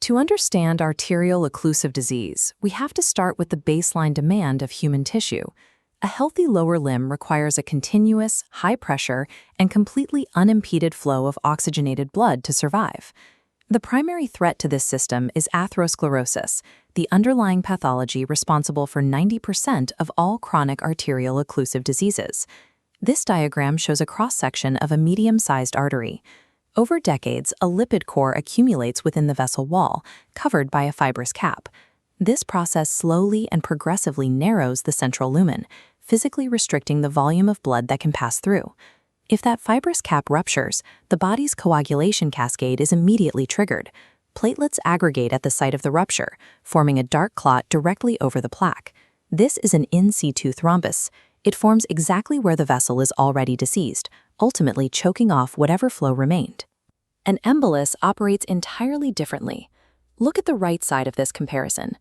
To understand arterial occlusive disease, we have to start with the baseline demand of human tissue. A healthy lower limb requires a continuous, high-pressure, and completely unimpeded flow of oxygenated blood to survive. The primary threat to this system is atherosclerosis, the underlying pathology responsible for 90% of all chronic arterial occlusive diseases. This diagram shows a cross-section of a medium-sized artery. Over decades, a lipid core accumulates within the vessel wall, covered by a fibrous cap. This process slowly and progressively narrows the central lumen, physically restricting the volume of blood that can pass through. If that fibrous cap ruptures, the body's coagulation cascade is immediately triggered. Platelets aggregate at the site of the rupture, forming a dark clot directly over the plaque. This is an in situ thrombus. It forms exactly where the vessel is already diseased, ultimately choking off whatever flow remained. An embolus operates entirely differently. Look at the right side of this comparison.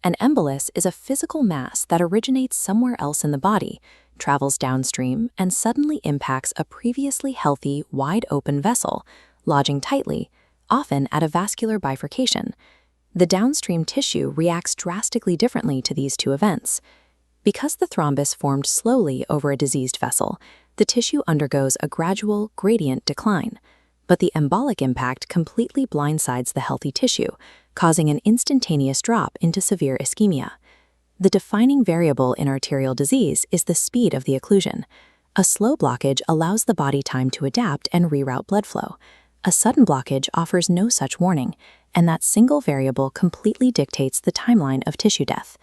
An embolus is a physical mass that originates somewhere else in the body, travels downstream, and suddenly impacts a previously healthy, wide-open vessel, lodging tightly, often at a vascular bifurcation. The downstream tissue reacts drastically differently to these two events. Because the thrombus formed slowly over a diseased vessel, the tissue undergoes a gradual, gradient decline. But the embolic impact completely blindsides the healthy tissue, causing an instantaneous drop into severe ischemia. The defining variable in arterial disease is the speed of the occlusion. A slow blockage allows the body time to adapt and reroute blood flow. A sudden blockage offers no such warning, and that single variable completely dictates the timeline of tissue death.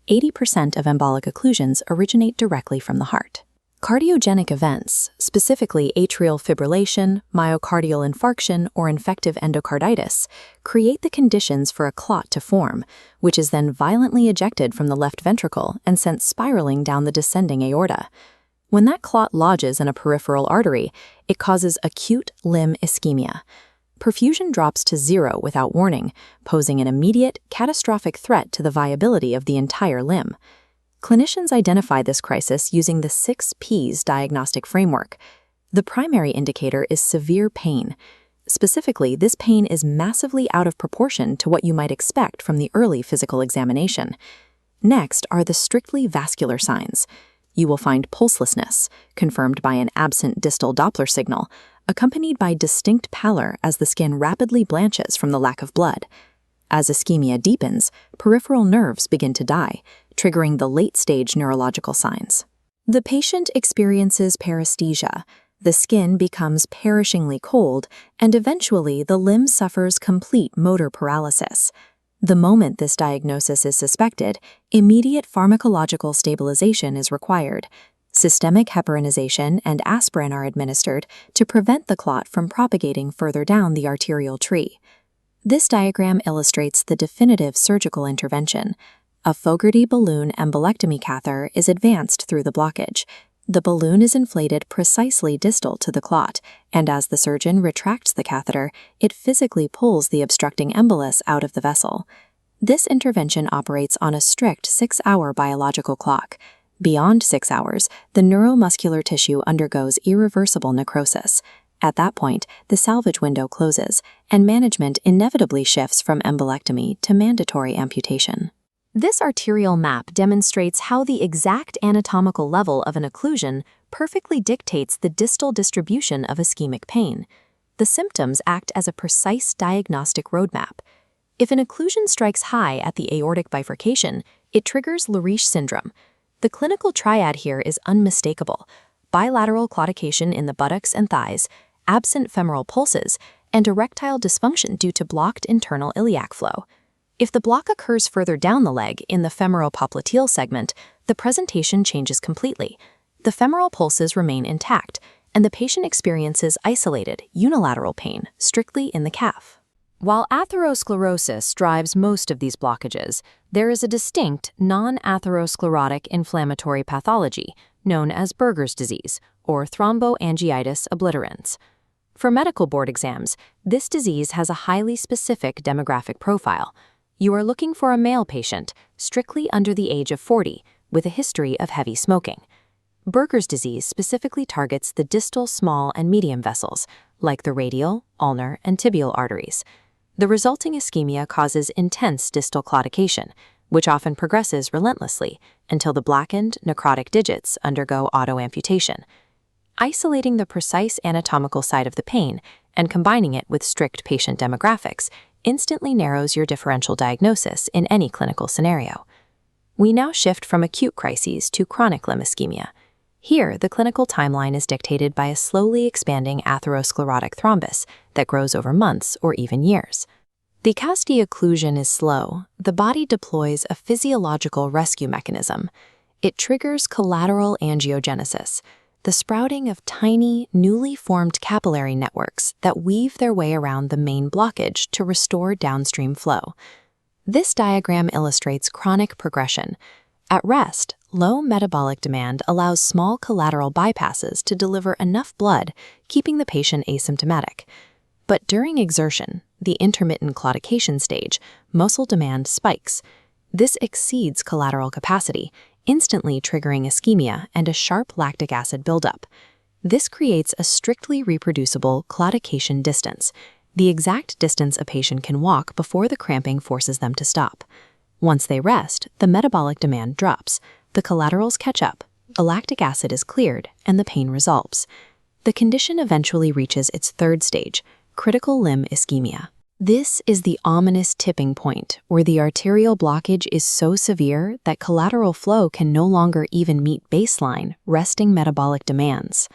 80% of embolic occlusions originate directly from the heart. Cardiogenic events, specifically atrial fibrillation, myocardial infarction, or infective endocarditis, create the conditions for a clot to form, which is then violently ejected from the left ventricle and sent spiraling down the descending aorta. When that clot lodges in a peripheral artery, it causes acute limb ischemia. Perfusion drops to zero without warning, posing an immediate, catastrophic threat to the viability of the entire limb. Clinicians identify this crisis using the 6 Ps diagnostic framework. The primary indicator is severe pain. Specifically, this pain is massively out of proportion to what you might expect from the early physical examination. Next are the strictly vascular signs. You will find pulselessness, confirmed by an absent distal Doppler signal, accompanied by distinct pallor as the skin rapidly blanches from the lack of blood. As ischemia deepens, peripheral nerves begin to die, triggering the late-stage neurological signs. The patient experiences paresthesia. The skin becomes perishingly cold, and eventually the limb suffers complete motor paralysis. The moment this diagnosis is suspected, immediate pharmacological stabilization is required. Systemic heparinization and aspirin are administered to prevent the clot from propagating further down the arterial tree. This diagram illustrates the definitive surgical intervention. A Fogarty balloon embolectomy catheter is advanced through the blockage. The balloon is inflated precisely distal to the clot, and as the surgeon retracts the catheter, it physically pulls the obstructing embolus out of the vessel. This intervention operates on a strict 6-hour biological clock. Beyond 6 hours, the neuromuscular tissue undergoes irreversible necrosis. At that point, the salvage window closes, and management inevitably shifts from embolectomy to mandatory amputation. This arterial map demonstrates how the exact anatomical level of an occlusion perfectly dictates the distal distribution of ischemic pain. The symptoms act as a precise diagnostic roadmap. If an occlusion strikes high at the aortic bifurcation, it triggers Leriche syndrome. The clinical triad here is unmistakable: bilateral claudication in the buttocks and thighs, absent femoral pulses, and erectile dysfunction due to blocked internal iliac flow. If the block occurs further down the leg in the femoral-popliteal segment, the presentation changes completely. The femoral pulses remain intact, and the patient experiences isolated, unilateral pain strictly in the calf. While atherosclerosis drives most of these blockages, there is a distinct non-atherosclerotic inflammatory pathology known as Buerger's disease, or thromboangiitis obliterans. For medical board exams, this disease has a highly specific demographic profile. You are looking for a male patient, strictly under the age of 40, with a history of heavy smoking. Buerger's disease specifically targets the distal small and medium vessels, like the radial, ulnar, and tibial arteries. The resulting ischemia causes intense distal claudication, which often progresses relentlessly until the blackened, necrotic digits undergo autoamputation. Isolating the precise anatomical site of the pain and combining it with strict patient demographics instantly narrows your differential diagnosis in any clinical scenario. We now shift from acute crises to chronic limb ischemia. Here, the clinical timeline is dictated by a slowly expanding atherosclerotic thrombus that grows over months or even years. Because the occlusion is slow, the body deploys a physiological rescue mechanism. It triggers collateral angiogenesis, the sprouting of tiny, newly formed capillary networks that weave their way around the main blockage to restore downstream flow. This diagram illustrates chronic progression. At rest, low metabolic demand allows small collateral bypasses to deliver enough blood, keeping the patient asymptomatic. But during exertion, the intermittent claudication stage, muscle demand spikes. This exceeds collateral capacity, instantly triggering ischemia and a sharp lactic acid buildup. This creates a strictly reproducible claudication distance, the exact distance a patient can walk before the cramping forces them to stop. Once they rest, the metabolic demand drops, the collaterals catch up, a lactic acid is cleared, and the pain resolves. The condition eventually reaches its third stage, critical limb ischemia. This is the ominous tipping point where the arterial blockage is so severe that collateral flow can no longer even meet baseline, resting metabolic demands.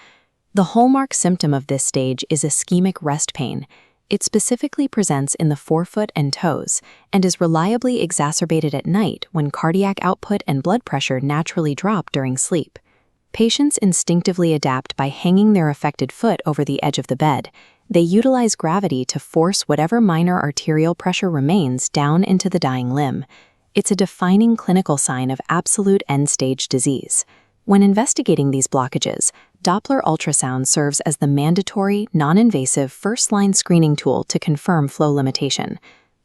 The hallmark symptom of this stage is ischemic rest pain. It specifically presents in the forefoot and toes and is reliably exacerbated at night when cardiac output and blood pressure naturally drop during sleep. Patients instinctively adapt by hanging their affected foot over the edge of the bed. They utilize gravity to force whatever minor arterial pressure remains down into the dying limb. It's a defining clinical sign of absolute end-stage disease. When investigating these blockages, Doppler ultrasound serves as the mandatory, non-invasive first-line screening tool to confirm flow limitation.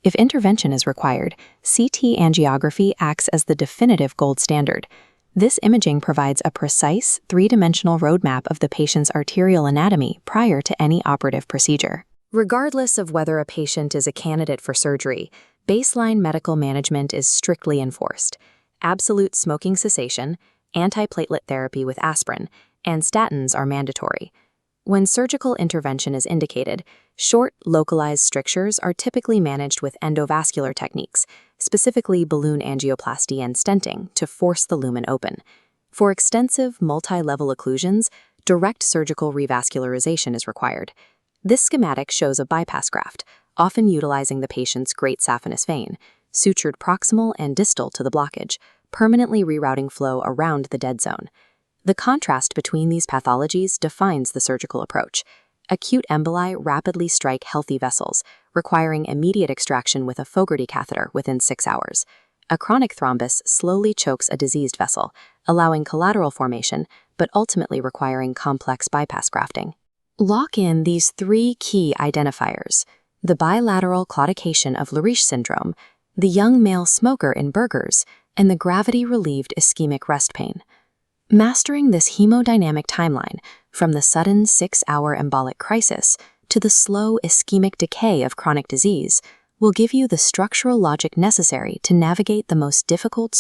If intervention is required, CT angiography acts as the definitive gold standard. This imaging provides a precise, three-dimensional roadmap of the patient's arterial anatomy prior to any operative procedure. Regardless of whether a patient is a candidate for surgery, baseline medical management is strictly enforced. Absolute smoking cessation, antiplatelet therapy with aspirin, and statins are mandatory. When surgical intervention is indicated, short, localized strictures are typically managed with endovascular techniques, specifically balloon angioplasty and stenting, to force the lumen open. For extensive, multi-level occlusions, direct surgical revascularization is required. This schematic shows a bypass graft, often utilizing the patient's great saphenous vein, sutured proximal and distal to the blockage, permanently rerouting flow around the dead zone. The contrast between these pathologies defines the surgical approach. Acute emboli rapidly strike healthy vessels, requiring immediate extraction with a Fogarty catheter within 6 hours. A chronic thrombus slowly chokes a diseased vessel, allowing collateral formation, but ultimately requiring complex bypass grafting. Lock in these three key identifiers: the bilateral claudication of Leriche syndrome, the young male smoker in Berger's, and the gravity-relieved ischemic rest pain. Mastering this hemodynamic timeline, from the sudden 6-hour embolic crisis to the slow ischemic decay of chronic disease, will give you the structural logic necessary to navigate the most difficult